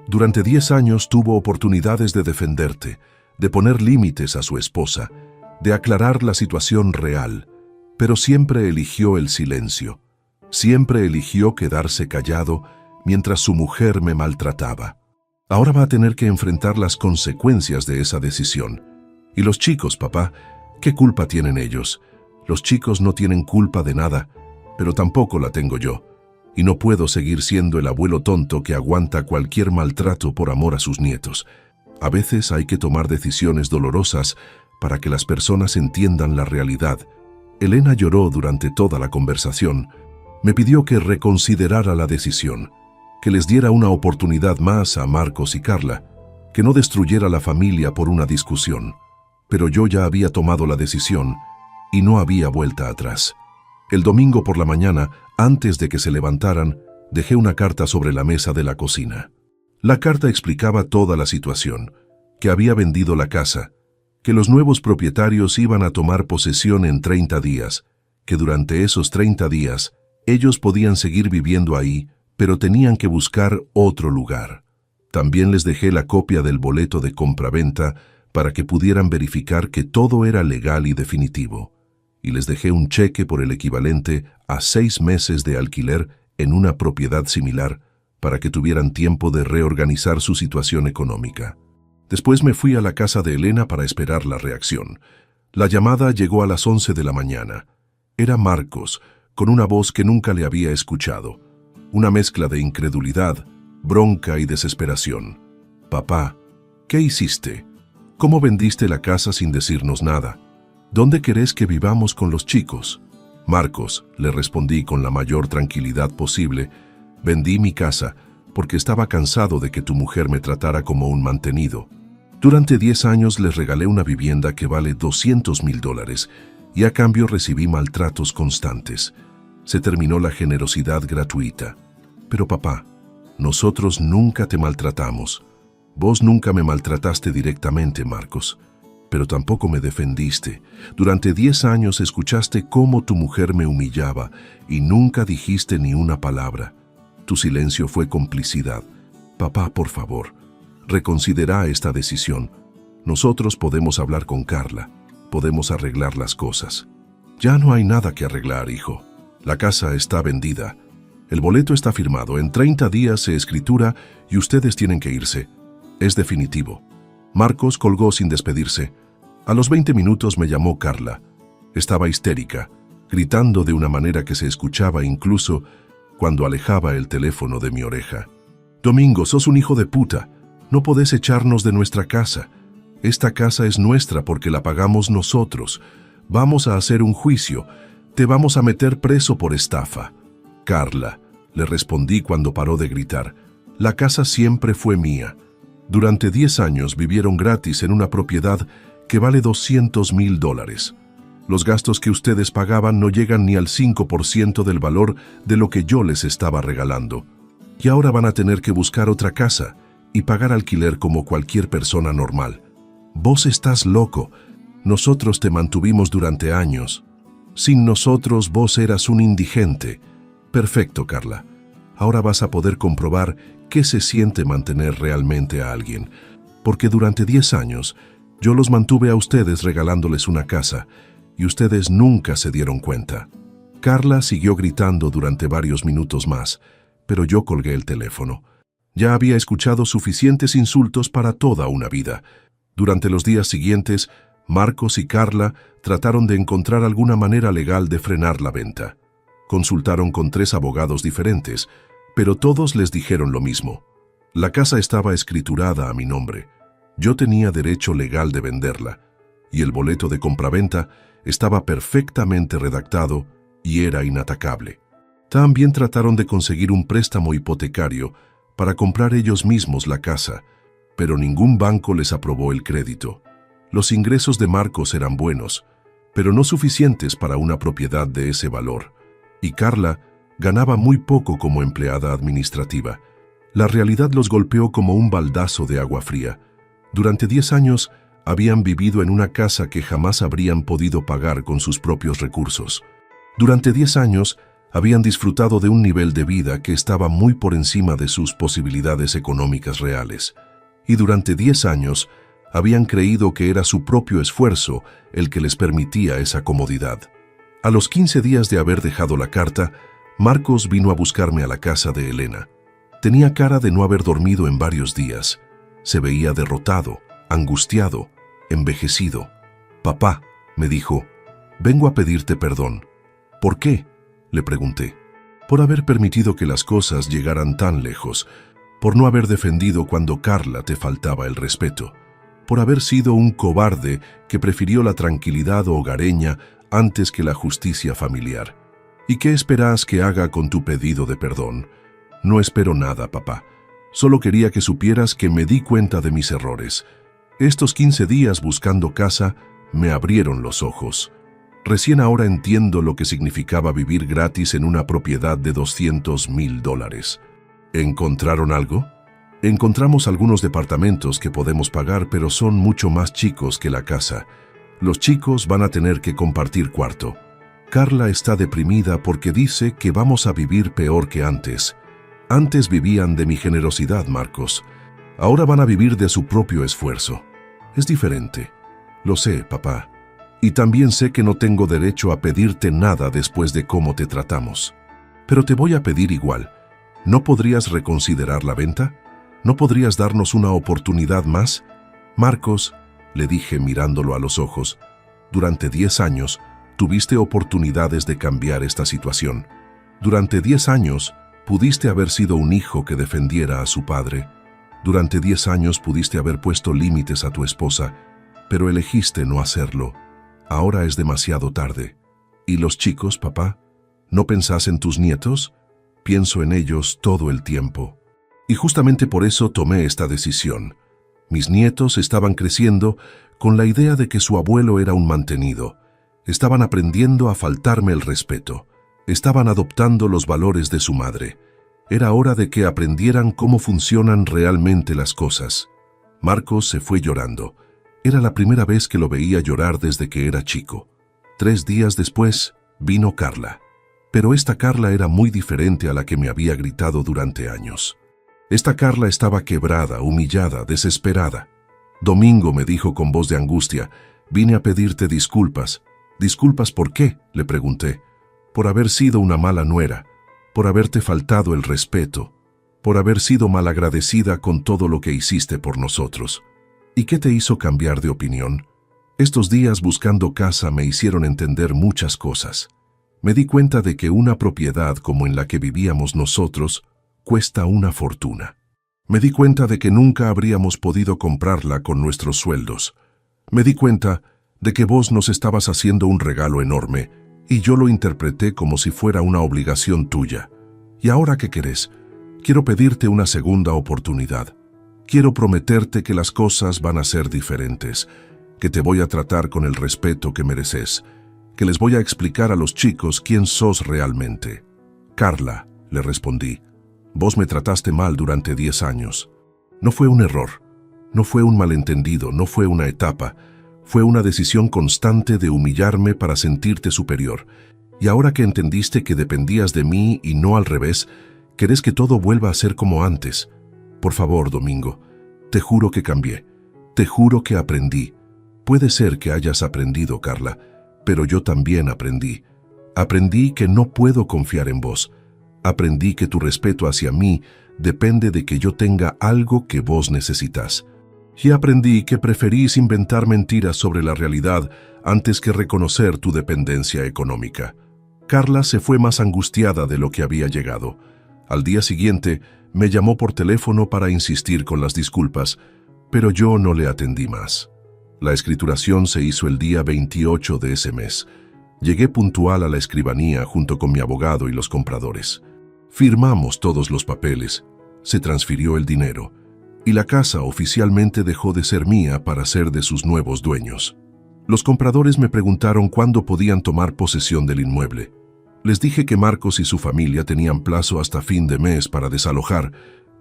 Durante 10 años tuvo oportunidades de defenderte, de poner límites a su esposa, de aclarar la situación real, pero siempre eligió el silencio. Siempre eligió quedarse callado mientras su mujer me maltrataba. Ahora va a tener que enfrentar las consecuencias de esa decisión. Y los chicos, papá, ¿qué culpa tienen ellos? Los chicos no tienen culpa de nada, pero tampoco la tengo yo. Y no puedo seguir siendo el abuelo tonto que aguanta cualquier maltrato por amor a sus nietos. A veces hay que tomar decisiones dolorosas para que las personas entiendan la realidad. Elena lloró durante toda la conversación. Me pidió que reconsiderara la decisión, que les diera una oportunidad más a Marcos y Carla, que no destruyera la familia por una discusión. Pero yo ya había tomado la decisión y no había vuelta atrás. El domingo por la mañana, antes de que se levantaran, dejé una carta sobre la mesa de la cocina. La carta explicaba toda la situación, que había vendido la casa, que los nuevos propietarios iban a tomar posesión en 30 días, que durante esos 30 días ellos podían seguir viviendo ahí, pero tenían que buscar otro lugar. También les dejé la copia del boleto de compraventa para que pudieran verificar que todo era legal y definitivo. Y les dejé un cheque por el equivalente a 6 meses de alquiler en una propiedad similar para que tuvieran tiempo de reorganizar su situación económica. Después me fui a la casa de Elena para esperar la reacción. La llamada llegó a las 11 de la mañana. Era Marcos, con una voz que nunca le había escuchado. Una mezcla de incredulidad, bronca y desesperación. Papá, ¿qué hiciste? ¿Cómo vendiste la casa sin decirnos nada? ¿Dónde querés que vivamos con los chicos? Marcos, le respondí con la mayor tranquilidad posible, vendí mi casa porque estaba cansado de que tu mujer me tratara como un mantenido. Durante 10 años les regalé una vivienda que vale $200,000 y a cambio recibí maltratos constantes. Se terminó la generosidad gratuita. Pero papá, nosotros nunca te maltratamos. Vos nunca me maltrataste directamente, Marcos. Pero tampoco me defendiste. Durante 10 años escuchaste cómo tu mujer me humillaba y nunca dijiste ni una palabra. Tu silencio fue complicidad. Papá, por favor, reconsidera esta decisión. Nosotros podemos hablar con Carla, podemos arreglar las cosas. Ya no hay nada que arreglar, hijo. La casa está vendida. El boleto está firmado. En 30 días se escritura y ustedes tienen que irse. Es definitivo. Marcos colgó sin despedirse. A los 20 minutos me llamó Carla. Estaba histérica, gritando de una manera que se escuchaba incluso cuando alejaba el teléfono de mi oreja. Domingo, sos un hijo de puta. No podés echarnos de nuestra casa. Esta casa es nuestra porque la pagamos nosotros. Vamos a hacer un juicio. Te vamos a meter preso por estafa. Carla, le respondí cuando paró de gritar. La casa siempre fue mía. Durante 10 años vivieron gratis en una propiedad que vale $200,000. Los gastos que ustedes pagaban no llegan ni al 5% del valor de lo que yo les estaba regalando. Y ahora van a tener que buscar otra casa y pagar alquiler como cualquier persona normal. Vos estás loco. Nosotros te mantuvimos durante años. Sin nosotros vos eras un indigente. Perfecto, Carla. Ahora vas a poder comprobar qué se siente mantener realmente a alguien, porque durante 10 años yo los mantuve a ustedes regalándoles una casa y ustedes nunca se dieron cuenta. Carla siguió gritando durante varios minutos más, pero yo colgué el teléfono. Ya había escuchado suficientes insultos para toda una vida. Durante los días siguientes, Marcos y Carla trataron de encontrar alguna manera legal de frenar la venta. Consultaron con 3 abogados diferentes, pero todos les dijeron lo mismo. La casa estaba escriturada a mi nombre. Yo tenía derecho legal de venderla, y el boleto de compraventa estaba perfectamente redactado y era inatacable. También trataron de conseguir un préstamo hipotecario para comprar ellos mismos la casa, pero ningún banco les aprobó el crédito. Los ingresos de Marcos eran buenos, pero no suficientes para una propiedad de ese valor, y Carla Ganaba muy poco como empleada administrativa. La realidad los golpeó como un baldazo de agua fría. Durante 10 años habían vivido en una casa que jamás habrían podido pagar con sus propios recursos. Durante 10 años habían disfrutado de un nivel de vida que estaba muy por encima de sus posibilidades económicas reales. Y durante 10 años habían creído que era su propio esfuerzo el que les permitía esa comodidad. A los 15 días de haber dejado la carta, Marcos vino a buscarme a la casa de Elena. Tenía cara de no haber dormido en varios días. Se veía derrotado, angustiado, envejecido. «Papá», me dijo, «vengo a pedirte perdón». «¿Por qué?», le pregunté. «Por haber permitido que las cosas llegaran tan lejos, por no haber defendido cuando Carla te faltaba el respeto, por haber sido un cobarde que prefirió la tranquilidad hogareña antes que la justicia familiar. ¿Y qué esperas que haga con tu pedido de perdón?». «No espero nada, papá. Solo quería que supieras que me di cuenta de mis errores. Estos 15 días buscando casa me abrieron los ojos. Recién ahora entiendo lo que significaba vivir gratis en una propiedad de $200,000. ¿Encontraron algo?». «Encontramos algunos departamentos que podemos pagar, pero son mucho más chicos que la casa. Los chicos van a tener que compartir cuarto. Carla está deprimida porque dice que vamos a vivir peor que antes. Antes vivían de mi generosidad, Marcos. Ahora van a vivir de su propio esfuerzo. Es diferente. Lo sé, papá. Y también sé que no tengo derecho a pedirte nada después de cómo te tratamos. Pero te voy a pedir igual. ¿No podrías reconsiderar la venta? ¿No podrías darnos una oportunidad más?». «Marcos», le dije mirándolo a los ojos, «durante 10 años tuviste oportunidades de cambiar esta situación. Durante 10 años pudiste haber sido un hijo que defendiera a su padre. Durante 10 años pudiste haber puesto límites a tu esposa, pero elegiste no hacerlo. Ahora es demasiado tarde. ¿Y los chicos, papá? ¿No pensás en tus nietos?». «Pienso en ellos todo el tiempo. Y justamente por eso tomé esta decisión. Mis nietos estaban creciendo con la idea de que su abuelo era un mantenido. Estaban aprendiendo a faltarme el respeto. Estaban adoptando los valores de su madre. Era hora de que aprendieran cómo funcionan realmente las cosas». Marcos se fue llorando. Era la primera vez que lo veía llorar desde que era chico. 3 días después vino Carla. Pero esta Carla era muy diferente a la que me había gritado durante años. Esta Carla estaba quebrada, humillada, desesperada. «Domingo», me dijo con voz de angustia, «vine a pedirte disculpas». «¿Disculpas por qué?», le pregunté. «Por haber sido una mala nuera, por haberte faltado el respeto, por haber sido malagradecida con todo lo que hiciste por nosotros». «¿Y qué te hizo cambiar de opinión?». «Estos días buscando casa me hicieron entender muchas cosas. Me di cuenta de que una propiedad como en la que vivíamos nosotros cuesta una fortuna. Me di cuenta de que nunca habríamos podido comprarla con nuestros sueldos. Me di cuenta de que vos nos estabas haciendo un regalo enorme y yo lo interpreté como si fuera una obligación tuya. ¿Y ahora qué querés? Quiero pedirte una segunda oportunidad. Quiero prometerte que las cosas van a ser diferentes, que te voy a tratar con el respeto que mereces, que les voy a explicar a los chicos quién sos realmente». «Carla», le respondí, «vos me trataste mal durante 10 años. No fue un error, no fue un malentendido, no fue una etapa. Fue una decisión constante de humillarme para sentirte superior. Y ahora que entendiste que dependías de mí y no al revés, querés que todo vuelva a ser como antes. Por favor, Domingo, te juro que cambié. Te juro que aprendí. Puede ser que hayas aprendido, Carla, pero yo también aprendí. Aprendí que no puedo confiar en vos. Aprendí que tu respeto hacia mí depende de que yo tenga algo que vos necesitas. Y aprendí que preferís inventar mentiras sobre la realidad antes que reconocer tu dependencia económica». Carla se fue más angustiada de lo que había llegado. Al día siguiente me llamó por teléfono para insistir con las disculpas, pero yo no le atendí más. La escrituración se hizo el día 28 de ese mes. Llegué puntual a la escribanía junto con mi abogado y los compradores. Firmamos todos los papeles, se transfirió el dinero, y la casa oficialmente dejó de ser mía para ser de sus nuevos dueños. Los compradores me preguntaron cuándo podían tomar posesión del inmueble. Les dije que Marcos y su familia tenían plazo hasta fin de mes para desalojar,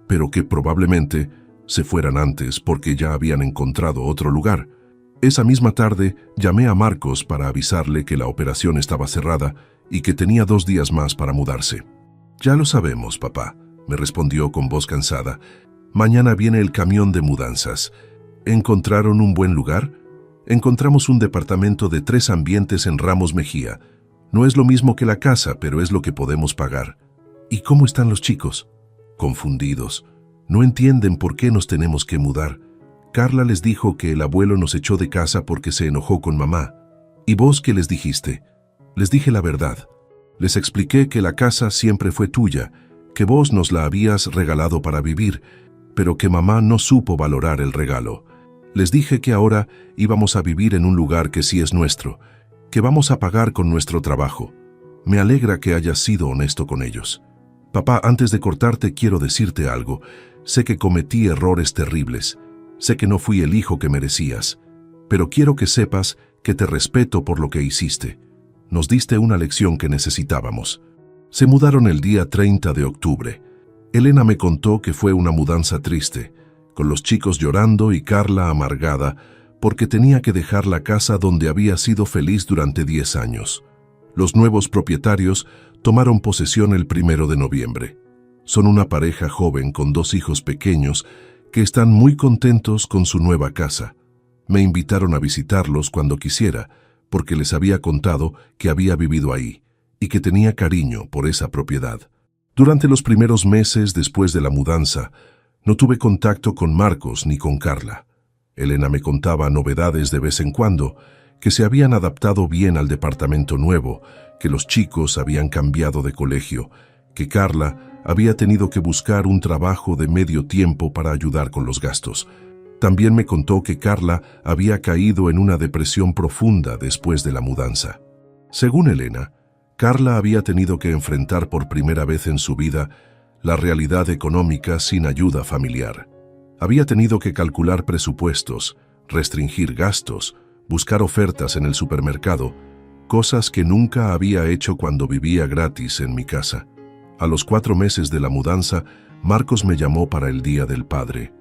pero que probablemente se fueran antes porque ya habían encontrado otro lugar. Esa misma tarde llamé a Marcos para avisarle que la operación estaba cerrada y que tenía 2 días más para mudarse. «Ya lo sabemos, papá», me respondió con voz cansada. «Mañana viene el camión de mudanzas. ¿Encontraron un buen lugar?» «Encontramos un departamento de 3 ambientes en Ramos Mejía. No es lo mismo que la casa, pero es lo que podemos pagar». «¿Y cómo están los chicos?» «Confundidos. No entienden por qué nos tenemos que mudar. Carla les dijo que el abuelo nos echó de casa porque se enojó con mamá. ¿Y vos qué les dijiste?» «Les dije la verdad. Les expliqué que la casa siempre fue tuya, que vos nos la habías regalado para vivir, pero que mamá no supo valorar el regalo. Les dije que ahora íbamos a vivir en un lugar que sí es nuestro, que vamos a pagar con nuestro trabajo. Me alegra que hayas sido honesto con ellos. Papá, antes de cortarte quiero decirte algo. Sé que cometí errores terribles. Sé que no fui el hijo que merecías, pero quiero que sepas que te respeto por lo que hiciste. Nos diste una lección que necesitábamos». Se mudaron el día 30 de octubre. Elena me contó que fue una mudanza triste, con los chicos llorando y Carla amargada porque tenía que dejar la casa donde había sido feliz durante 10 años. Los nuevos propietarios tomaron posesión el 1 de noviembre. Son una pareja joven con 2 hijos pequeños que están muy contentos con su nueva casa. Me invitaron a visitarlos cuando quisiera, porque les había contado que había vivido ahí y que tenía cariño por esa propiedad. Durante los primeros meses después de la mudanza, no tuve contacto con Marcos ni con Carla. Elena me contaba novedades de vez en cuando, que se habían adaptado bien al departamento nuevo, que los chicos habían cambiado de colegio, que Carla había tenido que buscar un trabajo de medio tiempo para ayudar con los gastos. También me contó que Carla había caído en una depresión profunda después de la mudanza. Según Elena, Carla había tenido que enfrentar por primera vez en su vida la realidad económica sin ayuda familiar. Había tenido que calcular presupuestos, restringir gastos, buscar ofertas en el supermercado, cosas que nunca había hecho cuando vivía gratis en mi casa. A los 4 meses de la mudanza, Marcos me llamó para el Día del Padre.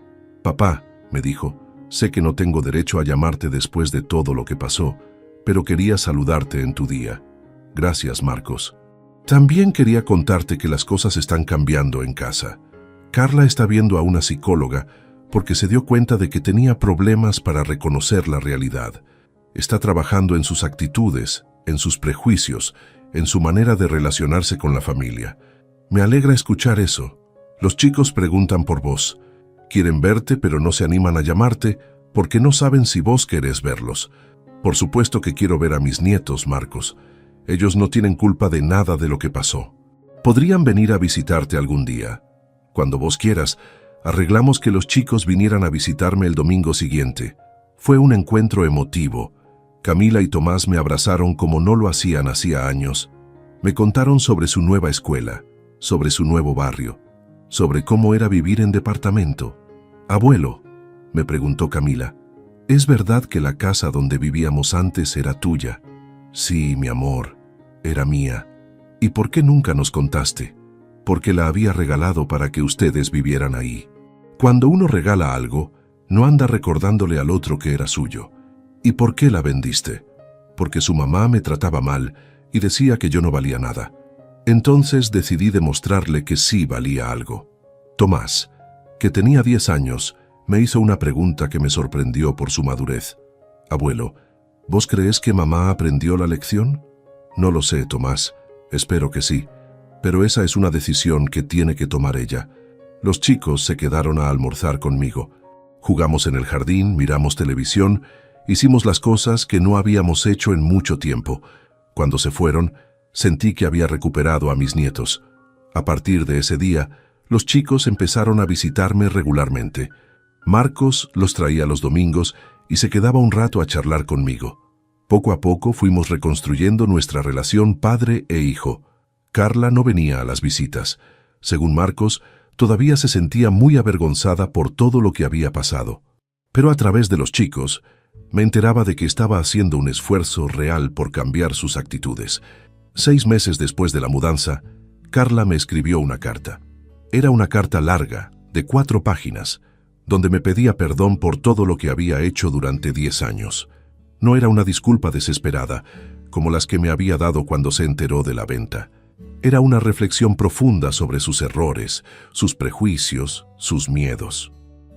«Papá», me dijo, «sé que no tengo derecho a llamarte después de todo lo que pasó, pero quería saludarte en tu día». «Gracias, Marcos. También quería contarte que las cosas están cambiando en casa. Carla está viendo a una psicóloga porque se dio cuenta de que tenía problemas para reconocer la realidad. Está trabajando en sus actitudes, en sus prejuicios, en su manera de relacionarse con la familia. Me alegra escuchar eso. Los chicos preguntan por vos. Quieren verte, pero no se animan a llamarte porque no saben si vos querés verlos. Por supuesto que quiero ver a mis nietos, Marcos. Ellos no tienen culpa de nada de lo que pasó. Podrían venir a visitarte algún día. Cuando vos quieras, arreglamos que los chicos vinieran a visitarme el domingo siguiente. Fue un encuentro emotivo. Camila y Tomás me abrazaron como no lo hacían hacía años. Me contaron sobre su nueva escuela, sobre su nuevo barrio, sobre cómo era vivir en departamento. «Abuelo», me preguntó Camila, «¿es verdad que la casa donde vivíamos antes era tuya?» «Sí, mi amor, era mía». «¿Y por qué nunca nos contaste?» «Porque la había regalado para que ustedes vivieran ahí». Cuando uno regala algo, no anda recordándole al otro que era suyo. «¿Y por qué la vendiste?» «Porque su mamá me trataba mal y decía que yo no valía nada. Entonces decidí demostrarle que sí valía algo». Tomás, que tenía 10 años, me hizo una pregunta que me sorprendió por su madurez. «Abuelo, ¿vos crees que mamá aprendió la lección?» «No lo sé, Tomás. Espero que sí. Pero esa es una decisión que tiene que tomar ella». Los chicos se quedaron a almorzar conmigo. Jugamos en el jardín, miramos televisión, hicimos las cosas que no habíamos hecho en mucho tiempo. Cuando se fueron, sentí que había recuperado a mis nietos. A partir de ese día, los chicos empezaron a visitarme regularmente. Marcos los traía los domingos y se quedaba un rato a charlar conmigo. Poco a poco fuimos reconstruyendo nuestra relación padre e hijo. Carla no venía a las visitas. Según Marcos, todavía se sentía muy avergonzada por todo lo que había pasado. Pero a través de los chicos, me enteraba de que estaba haciendo un esfuerzo real por cambiar sus actitudes. 6 meses después de la mudanza, Carla me escribió una carta. Era una carta larga, de 4 páginas, donde me pedía perdón por todo lo que había hecho durante 10 años. No era una disculpa desesperada, como las que me había dado cuando se enteró de la venta. Era una reflexión profunda sobre sus errores, sus prejuicios, sus miedos.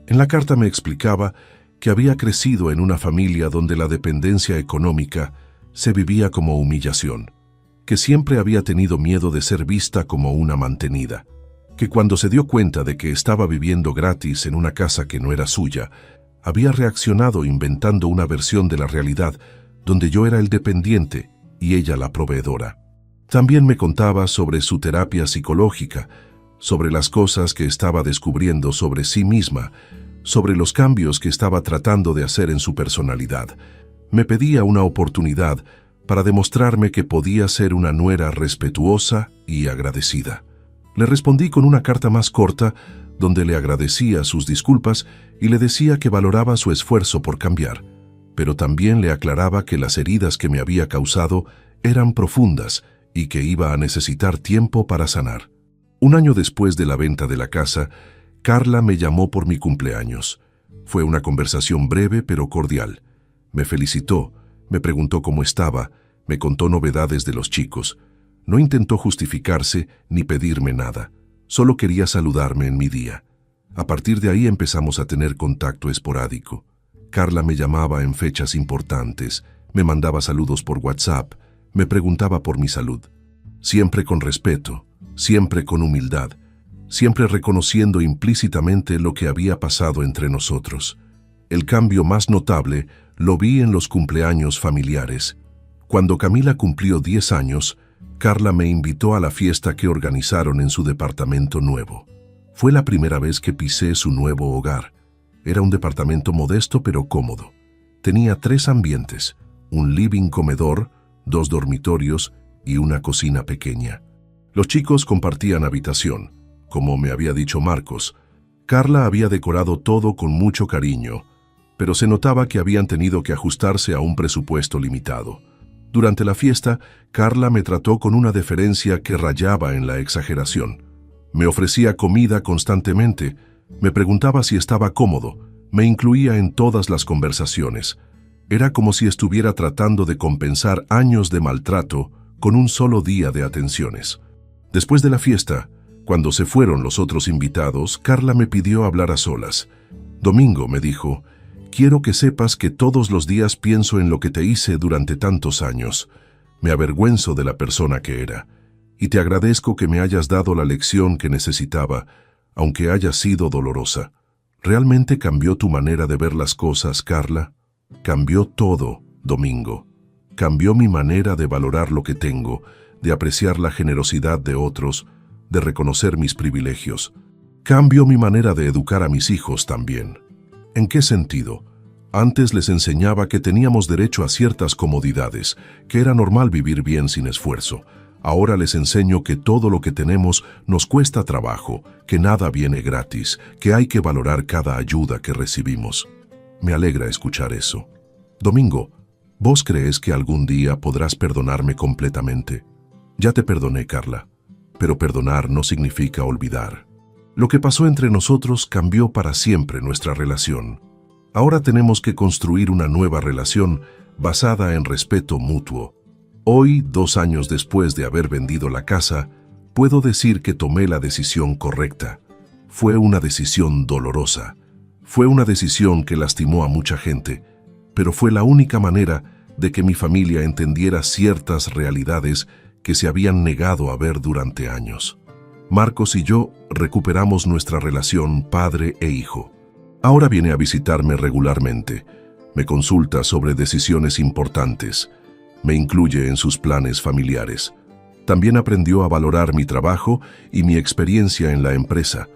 En la carta me explicaba que había crecido en una familia donde la dependencia económica se vivía como humillación, que siempre había tenido miedo de ser vista como una mantenida, que cuando se dio cuenta de que estaba viviendo gratis en una casa que no era suya, había reaccionado inventando una versión de la realidad donde yo era el dependiente y ella la proveedora. También me contaba sobre su terapia psicológica, sobre las cosas que estaba descubriendo sobre sí misma, sobre los cambios que estaba tratando de hacer en su personalidad. Me pedía una oportunidad para demostrarme que podía ser una nuera respetuosa y agradecida. Le respondí con una carta más corta, donde le agradecía sus disculpas y le decía que valoraba su esfuerzo por cambiar, pero también le aclaraba que las heridas que me había causado eran profundas y que iba a necesitar tiempo para sanar. Un año después de la venta de la casa, Carla me llamó por mi cumpleaños. Fue una conversación breve pero cordial. Me felicitó, me preguntó cómo estaba, me contó novedades de los chicos. No intentó justificarse ni pedirme nada. Solo quería saludarme en mi día. A partir de ahí empezamos a tener contacto esporádico. Carla me llamaba en fechas importantes, me mandaba saludos por WhatsApp, me preguntaba por mi salud. Siempre con respeto, siempre con humildad, siempre reconociendo implícitamente lo que había pasado entre nosotros. El cambio más notable lo vi en los cumpleaños familiares. Cuando Camila cumplió 10 años, Carla me invitó a la fiesta que organizaron en su departamento nuevo. Fue la primera vez que pisé su nuevo hogar. Era un departamento modesto pero cómodo. Tenía 3 ambientes, un living-comedor, 2 dormitorios y una cocina pequeña. Los chicos compartían habitación. Como me había dicho Marcos, Carla había decorado todo con mucho cariño, pero se notaba que habían tenido que ajustarse a un presupuesto limitado. Durante la fiesta, Carla me trató con una deferencia que rayaba en la exageración. Me ofrecía comida constantemente, me preguntaba si estaba cómodo, me incluía en todas las conversaciones. Era como si estuviera tratando de compensar años de maltrato con un solo día de atenciones. Después de la fiesta, cuando se fueron los otros invitados, Carla me pidió hablar a solas. Domingo, me dijo, quiero que sepas que todos los días pienso en lo que te hice durante tantos años. Me avergüenzo de la persona que era, y te agradezco que me hayas dado la lección que necesitaba, aunque haya sido dolorosa. ¿Realmente cambió tu manera de ver las cosas, Carla? Cambió todo, Domingo. Cambió mi manera de valorar lo que tengo, de apreciar la generosidad de otros, de reconocer mis privilegios. Cambió mi manera de educar a mis hijos también. ¿En qué sentido? Antes les enseñaba que teníamos derecho a ciertas comodidades, que era normal vivir bien sin esfuerzo. Ahora les enseño que todo lo que tenemos nos cuesta trabajo, que nada viene gratis, que hay que valorar cada ayuda que recibimos. Me alegra escuchar eso. Domingo, ¿vos crees que algún día podrás perdonarme completamente? Ya te perdoné, Carla, pero perdonar no significa olvidar. Lo que pasó entre nosotros cambió para siempre nuestra relación. Ahora tenemos que construir una nueva relación basada en respeto mutuo. Hoy, 2 años después de haber vendido la casa, puedo decir que tomé la decisión correcta. Fue una decisión dolorosa. Fue una decisión que lastimó a mucha gente, pero fue la única manera de que mi familia entendiera ciertas realidades que se habían negado a ver durante años. Marcos y yo recuperamos nuestra relación padre e hijo. Ahora viene a visitarme regularmente, me consulta sobre decisiones importantes, me incluye en sus planes familiares. También aprendió a valorar mi trabajo y mi experiencia en la empresa.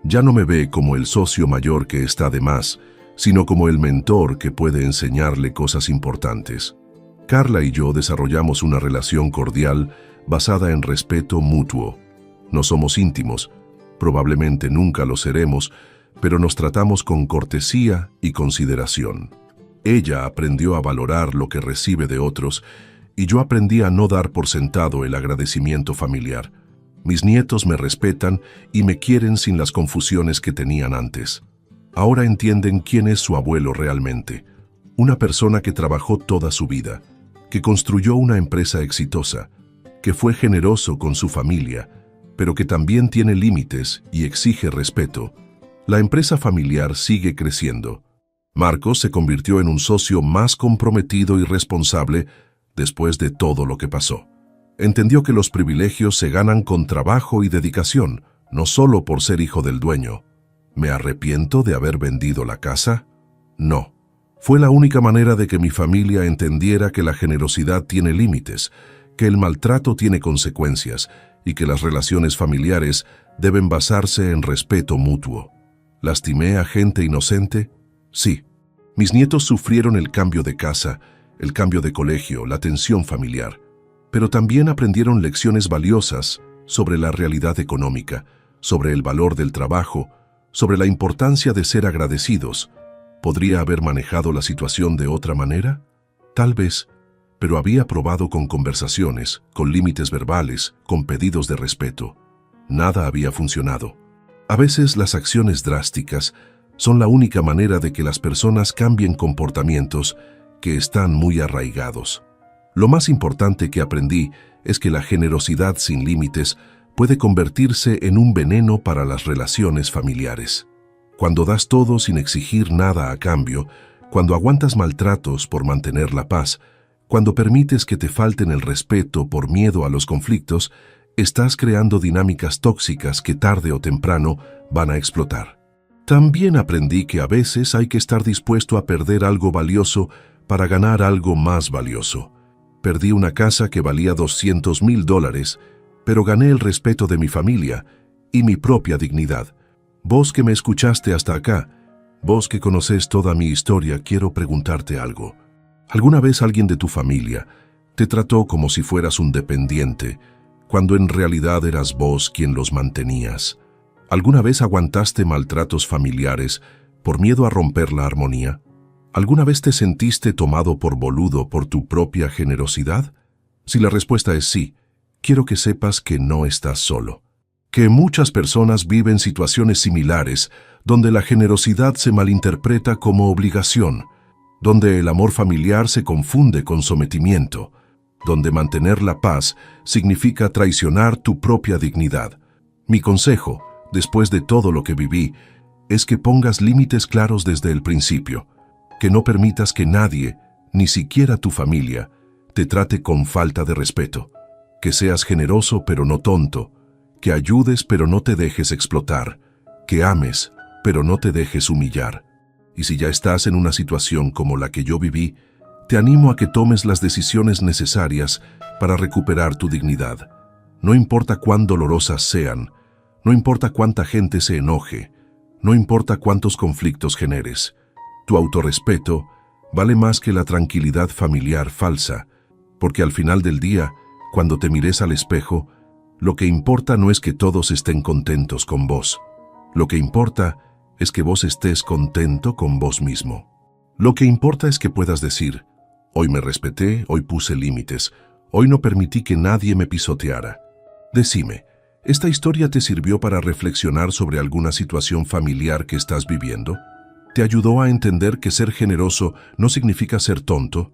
Ya no me ve como el socio mayor que está de más, sino como el mentor que puede enseñarle cosas importantes. Carla y yo desarrollamos una relación cordial basada en respeto mutuo. No somos íntimos, probablemente nunca lo seremos, pero nos tratamos con cortesía y consideración. Ella aprendió a valorar lo que recibe de otros y yo aprendí a no dar por sentado el agradecimiento familiar. Mis nietos me respetan y me quieren sin las confusiones que tenían antes. Ahora entienden quién es su abuelo realmente. Una persona que trabajó toda su vida, que construyó una empresa exitosa, que fue generoso con su familia, pero que también tiene límites y exige respeto. La empresa familiar sigue creciendo. Marcos se convirtió en un socio más comprometido y responsable después de todo lo que pasó. Entendió que los privilegios se ganan con trabajo y dedicación, no solo por ser hijo del dueño. ¿Me arrepiento de haber vendido la casa? No. Fue la única manera de que mi familia entendiera que la generosidad tiene límites, que el maltrato tiene consecuencias y que las relaciones familiares deben basarse en respeto mutuo. ¿Lastimé a gente inocente? Sí. Mis nietos sufrieron el cambio de casa, el cambio de colegio, la tensión familiar, pero también aprendieron lecciones valiosas sobre la realidad económica, sobre el valor del trabajo, sobre la importancia de ser agradecidos. ¿Podría haber manejado la situación de otra manera? Tal vez, pero había probado con conversaciones, con límites verbales, con pedidos de respeto. Nada había funcionado. A veces las acciones drásticas son la única manera de que las personas cambien comportamientos que están muy arraigados. Lo más importante que aprendí es que la generosidad sin límites puede convertirse en un veneno para las relaciones familiares. Cuando das todo sin exigir nada a cambio, cuando aguantas maltratos por mantener la paz, cuando permites que te falten el respeto por miedo a los conflictos, estás creando dinámicas tóxicas que tarde o temprano van a explotar. También aprendí que a veces hay que estar dispuesto a perder algo valioso para ganar algo más valioso. Perdí una casa que valía $200,000, pero gané el respeto de mi familia y mi propia dignidad. Vos que me escuchaste hasta acá, vos que conoces toda mi historia, quiero preguntarte algo. ¿Alguna vez alguien de tu familia te trató como si fueras un dependiente, cuando en realidad eras vos quien los mantenías? ¿Alguna vez aguantaste maltratos familiares por miedo a romper la armonía? ¿Alguna vez te sentiste tomado por boludo por tu propia generosidad? Si la respuesta es sí, quiero que sepas que no estás solo. Que muchas personas viven situaciones similares, donde la generosidad se malinterpreta como obligación, donde el amor familiar se confunde con sometimiento, donde mantener la paz significa traicionar tu propia dignidad. Mi consejo, después de todo lo que viví, es que pongas límites claros desde el principio, que no permitas que nadie, ni siquiera tu familia, te trate con falta de respeto, que seas generoso pero no tonto, que ayudes pero no te dejes explotar, que ames pero no te dejes humillar. Y si ya estás en una situación como la que yo viví, te animo a que tomes las decisiones necesarias para recuperar tu dignidad. No importa cuán dolorosas sean, no importa cuánta gente se enoje, no importa cuántos conflictos generes. Tu autorrespeto vale más que la tranquilidad familiar falsa, porque al final del día, cuando te mires al espejo, lo que importa no es que todos estén contentos con vos. Lo que importa es que vos estés contento con vos mismo. Lo que importa es que puedas decir, hoy me respeté, hoy puse límites, hoy no permití que nadie me pisoteara. Decime, ¿esta historia te sirvió para reflexionar sobre alguna situación familiar que estás viviendo? ¿Te ayudó a entender que ser generoso no significa ser tonto?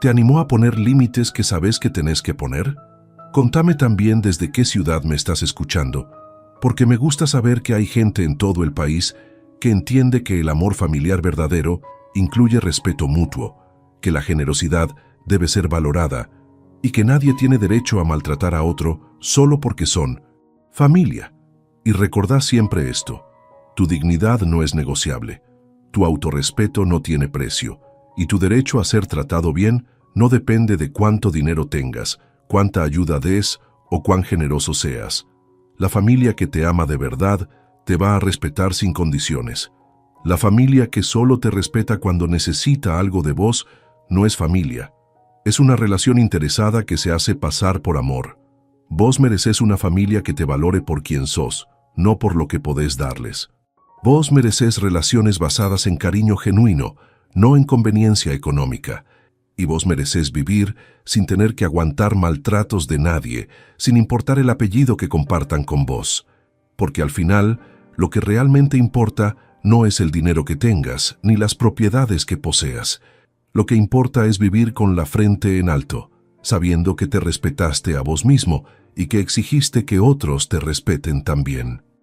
¿Te animó a poner límites que sabes que tenés que poner? Contame también desde qué ciudad me estás escuchando, porque me gusta saber que hay gente en todo el país que entiende que el amor familiar verdadero incluye respeto mutuo, que la generosidad debe ser valorada y que nadie tiene derecho a maltratar a otro solo porque son familia. Y recordá siempre esto, tu dignidad no es negociable, tu autorrespeto no tiene precio y tu derecho a ser tratado bien no depende de cuánto dinero tengas, cuánta ayuda des o cuán generoso seas. La familia que te ama de verdad te va a respetar sin condiciones. La familia que solo te respeta cuando necesita algo de vos no es familia. Es una relación interesada que se hace pasar por amor. Vos mereces una familia que te valore por quien sos, no por lo que podés darles. Vos mereces relaciones basadas en cariño genuino, no en conveniencia económica. y vos merecés vivir sin tener que aguantar maltratos de nadie, sin importar el apellido que compartan con vos. Porque al final, lo que realmente importa no es el dinero que tengas, ni las propiedades que poseas. Lo que importa es vivir con la frente en alto, sabiendo que te respetaste a vos mismo y que exigiste que otros te respeten también.